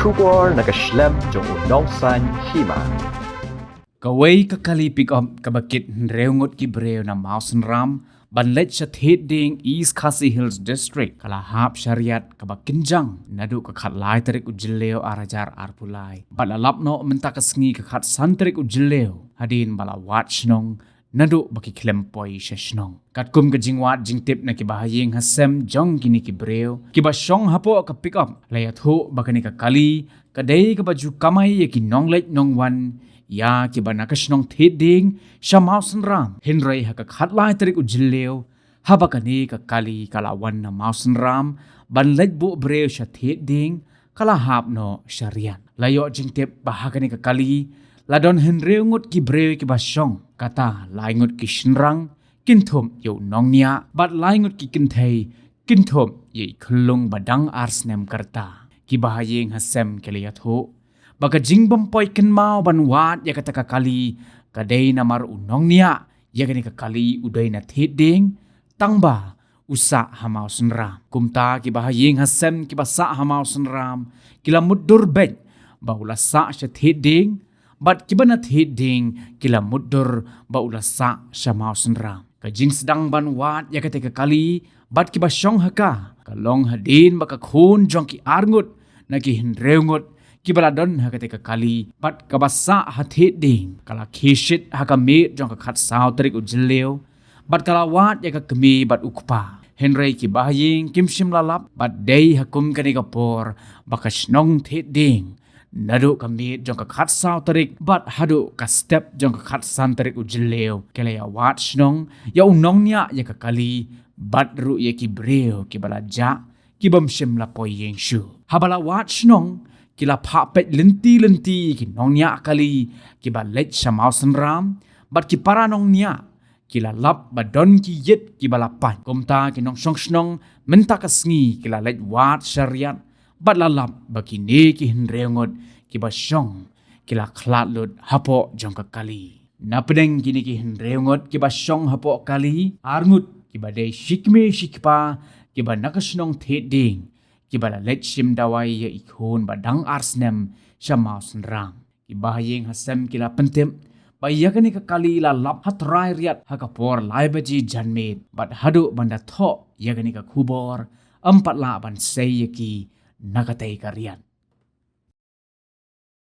Shubor nakaslem jong unongsan hima. Kaway kakali pick up kabakit reungot ki breo na Mausen Ram banlet sa Theding East Khasi Hills District kalahap syariat kabakinjang nadu kakat lai tarik ujileo arajar arpulai balalap no mentakasngi kakat santarik ujileo hadin balawat shnong nadu baki klempoi shnong katkum kajingwat jingtip na kibahayeng hasem jong kini ki breo kibasyong hapo ka pick up layatho bakani kakali kadai kabaju kamay yaki nonglet nongwan ya kiba nakasnong Theding sa Mausen Ram Henry hakakat tarik ujileo habakani kakali kalawan na Mausen Ram banlet bu breo sa Theding kalahap no syariat layo jingtip bahagani kakali ladon Henry ngut ki breo ki basyong kata laingut ki shinrang kinthom yo nongnia bat laingut ki kinthei kinthom ye khulung badang arsnem karta ki bahayeng hasem keliyatho baka jingbam poi kenmau banwat ya kata kakali kadai namar unong nia ya gani kakali udai na Theding tangba usa Mausen Ram kumta ki bahayeng hasem ki basa Mausen Ram kila muddur bet baula sa sya Theding bat kibana Theding kila muddur baula sa Mausen Ram kajing sedang banwat ya kata kakali bat kibasyong haka kalong hadin baka khun jong ki arngut na ki hinreungut kibaladon hakatika kali pat kabasa Theding kala khishit hakame jong kakat saw tarik ujileo bat kalawat ya kakami bat ukpa Henry ki bahayeng kimshim lalap bat day hakum kani kapor bakasnong Theding nadu kami jong kakat saw tarik bat hadu ka step jong kakat san tarik ujileo kelaya wat snong ya unong nya ya kakali bat ru ya ki breo kibalaja kibamshim lapoy yengshu habala wat snong kila papet lenti ki nongnya kali kiba let sa Mausen Ram bat ki para nongnya kila lap badon ki yet ki balapan komta ki nong shnong menta kasngi kila let wat syariat bat lalap baki ne ki hinreungot kiba syong kila khlat lut hapo jong kali napedeng kini ki hinreungot kiba syong hapo kali arngut kiba dei shikme shikpa kiba nakasnong Theding kibala let shim dawai ya ikhon badang arsnem sa Mausen Ram kibahayeng hasem kila pentem bayakani kakali la lap hatrai riat hakapor laibaji janmet bat hadu banda tho yakani ka khubor empat la ban sayaki nakatay karian